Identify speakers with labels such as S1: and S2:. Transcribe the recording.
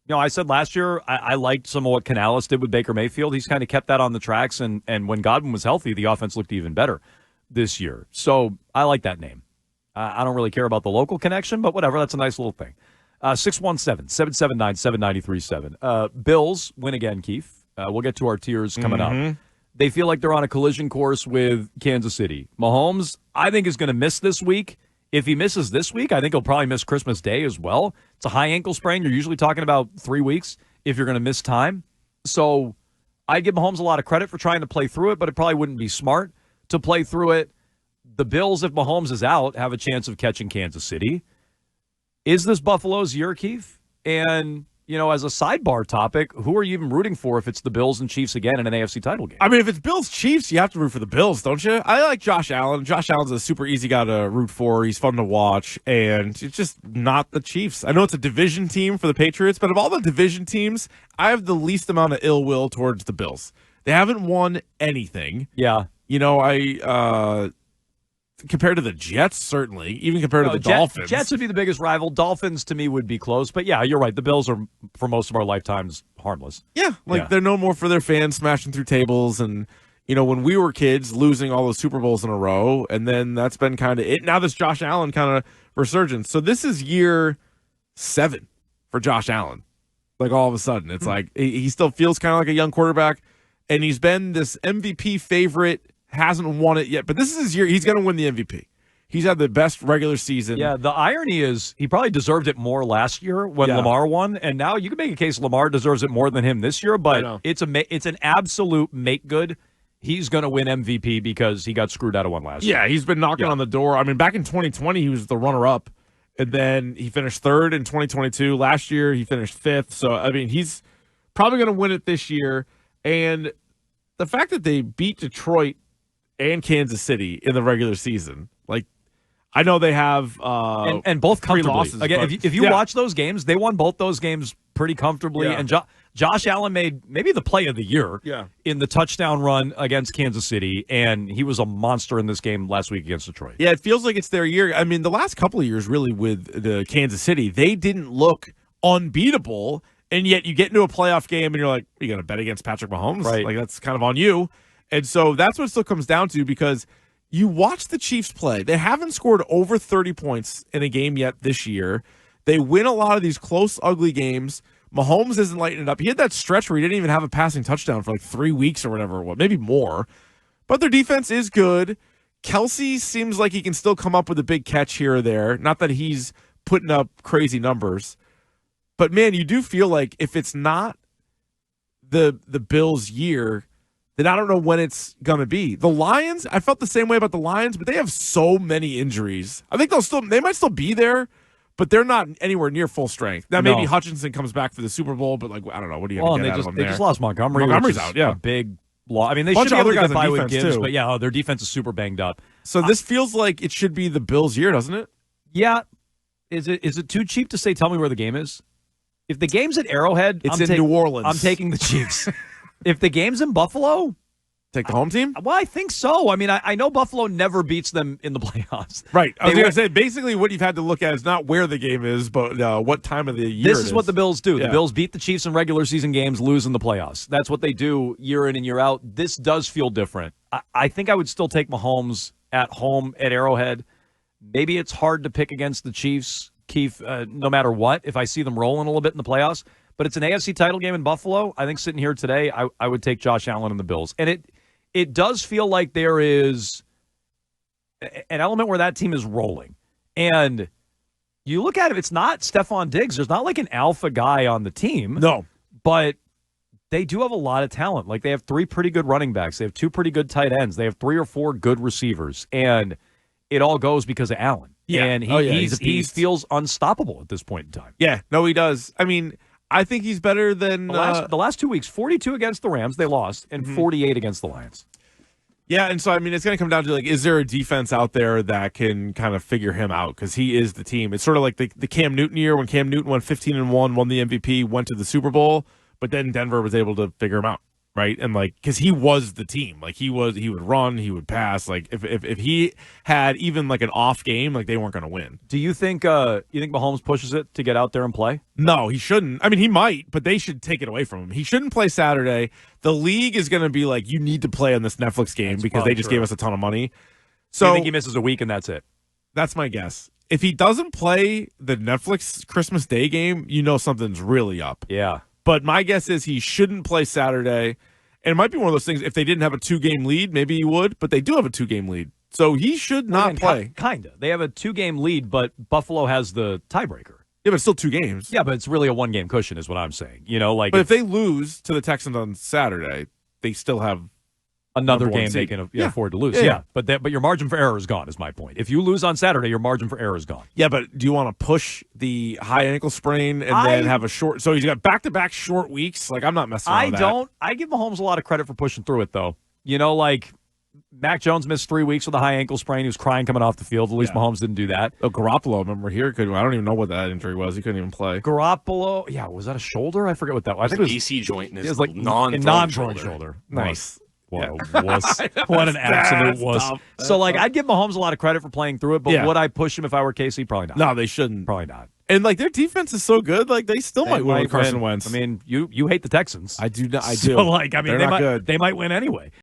S1: I said last year I liked some of what Canales did with Baker Mayfield. He's kind of kept that on the tracks, and when Godwin was healthy, the offense looked even better this year. So I like that name. I don't really care about the local connection, but whatever. That's a nice little thing. 617-779-7937. Bills win again, Keefe. We'll get to our tiers coming up. They feel like they're on a collision course with Kansas City. Mahomes, I think, is going to miss this week. If he misses this week, I think he'll probably miss Christmas Day as well. It's a high ankle sprain. You're usually talking about 3 weeks if you're going to miss time. So I give Mahomes a lot of credit for trying to play through it, but it probably wouldn't be smart to play through it. The Bills, if Mahomes is out, have a chance of catching Kansas City. Is this Buffalo's year, Keefe? And, as a sidebar topic, who are you even rooting for if it's the Bills and Chiefs again in an AFC title game?
S2: I mean, if it's Bills-Chiefs, you have to root for the Bills, don't you? I like Josh Allen. Josh Allen's a super easy guy to root for. He's fun to watch, and it's just not the Chiefs. I know it's a division team for the Patriots, but of all the division teams, I have the least amount of ill will towards the Bills. They haven't won anything.
S1: Yeah.
S2: Compared to the Jets, certainly. Even compared to the Dolphins.
S1: Jets would be the biggest rival. Dolphins, to me, would be close. But, yeah, you're right. The Bills are, for most of our lifetimes, harmless.
S2: Yeah, they're known more for their fans smashing through tables and, when we were kids, losing all those Super Bowls in a row. And then that's been kind of it. Now this Josh Allen kind of resurgence. So this is year 7 for Josh Allen. All of a sudden. It's like he still feels kind of like a young quarterback. And he's been this MVP favorite. Hasn't won it yet, but this is his year. He's going to win the MVP. He's had the best regular season.
S1: Yeah, the irony is he probably deserved it more last year when Lamar won, and now you can make a case Lamar deserves it more than him this year, but it's an absolute make good. He's going to win MVP because he got screwed out of one last year.
S2: Yeah, he's been knocking on the door. I mean, back in 2020, he was the runner-up, and then he finished 3rd in 2022. Last year, he finished 5th, so, I mean, he's probably going to win it this year, and the fact that they beat Detroit and Kansas City in the regular season. I know they have
S1: and both comfortably.
S2: Losses,
S1: again, if you watch those games, they won both those games pretty comfortably. Yeah. And Josh Allen made maybe the play of the year in the touchdown run against Kansas City, and he was a monster in this game last week against Detroit.
S2: Yeah, it feels like it's their year. I mean, the last couple of years, really, with the Kansas City, they didn't look unbeatable, and yet you get into a playoff game, and you're like, are you going to bet against Patrick Mahomes?
S1: Right.
S2: That's kind of on you. And so that's what it still comes down to, because you watch the Chiefs play. They haven't scored over 30 points in a game yet this year. They win a lot of these close, ugly games. Mahomes isn't lighting it up. He had that stretch where he didn't even have a passing touchdown for 3 weeks or whatever, maybe more. But their defense is good. Kelsey seems like he can still come up with a big catch here or there. Not that he's putting up crazy numbers. But, man, you do feel like if it's not the Bills' year, then I don't know when it's going to be. The Lions, I felt the same way about the Lions, but they have so many injuries. I think they might still be there, but they're not anywhere near full strength. Now, maybe Hutchinson comes back for the Super Bowl, but I don't know. What do you get out of them there?
S1: They just lost Montgomery.
S2: Montgomery's out, yeah.
S1: A big loss. I mean, they should be able to get by with Gibbs,
S2: too.
S1: But, their defense is super banged up.
S2: So this feels like it should be the Bills' year, doesn't it?
S1: Yeah. Is it too cheap to say, tell me where the game is? If the game's at Arrowhead,
S2: it's in New Orleans.
S1: I'm taking the Chiefs. If the game's in Buffalo,
S2: take the home team?
S1: Well, I think so. I mean, I know Buffalo never beats them in the playoffs.
S2: Right. I was going to say, basically what you've had to look at is not where the game is, but what time of the year
S1: This is what the Bills do. Yeah. The Bills beat the Chiefs in regular season games, lose in the playoffs. That's what they do year in and year out. This does feel different. I think I would still take Mahomes at home at Arrowhead. Maybe it's hard to pick against the Chiefs, Keefe, no matter what, if I see them rolling a little bit in the playoffs. But it's an AFC title game in Buffalo. I think sitting here today, I would take Josh Allen and the Bills. And it does feel like there is an element where that team is rolling. And you look at it, it's not Stephon Diggs. There's not like an alpha guy on the team.
S2: No.
S1: But they do have a lot of talent. Like, they have 3 pretty good running backs. They have 2 pretty good tight ends. They have 3 or 4 good receivers. And it all goes because of Allen.
S2: Yeah.
S1: And he feels unstoppable at this point in time.
S2: Yeah. No, he does. I mean, I think he's better than
S1: the last 2 weeks. 42 against the Rams, they lost, and 48 against the Lions.
S2: Yeah, and so, I mean, it's going to come down to, is there a defense out there that can kind of figure him out? Because he is the team. It's sort of like the Cam Newton year when Cam Newton won 15-1, won the MVP, went to the Super Bowl, but then Denver was able to figure him out. right? And like, because he was the team, like he would run, he would pass. Like if he had even like an off game, like they weren't going to win.
S1: Do you think Mahomes pushes it to get out there and play?
S2: No, he shouldn't. I mean, he might, but they should take it away from him. He shouldn't play Saturday. The league is going to be like, you need to play on this Netflix game because they just gave us a ton of money. So
S1: you think he misses a week and that's it?
S2: That's my guess. If he doesn't play the Netflix Christmas Day game, you know something's really up.
S1: Yeah.
S2: But my guess is he shouldn't play Saturday. And it might be one of those things, if they didn't have a 2-game lead, maybe he would, but they do have a 2-game lead. So he should not play.
S1: Kind of. They have a 2-game lead, but Buffalo has the tiebreaker.
S2: Yeah, but it's still 2 games.
S1: Yeah, but it's really a 1-game cushion is what I'm saying. Like,
S2: but if they lose to the Texans on Saturday, they still have
S1: another game they can afford to lose. Yeah. But your margin for error is gone, is my point. If you lose on Saturday, your margin for error is gone.
S2: Yeah, but do you want to push the high ankle sprain and then have a short? So he's got back-to-back short weeks. Like, I'm not messing around with that.
S1: I give Mahomes a lot of credit for pushing through it, though. Like, Mac Jones missed 3 weeks with a high ankle sprain. He was crying coming off the field. At least Mahomes didn't do that.
S2: Oh, Garoppolo, remember here? I don't even know what that injury was. He couldn't even play.
S1: Garoppolo, was that a shoulder? I forget what that was. I think it was
S3: AC joint in his
S1: like
S3: non-throwing
S1: shoulder.
S2: Nice.
S1: What a wuss. What an absolute wuss. So, I'd give Mahomes a lot of credit for playing through it, but would I push him if I were KC? Probably not.
S2: No, they shouldn't.
S1: Probably not.
S2: And, their defense is so good, they still might win with Carson Wentz.
S1: I mean, you hate the Texans.
S2: I do. I do.
S1: So,
S2: they're not good.
S1: They might win anyway.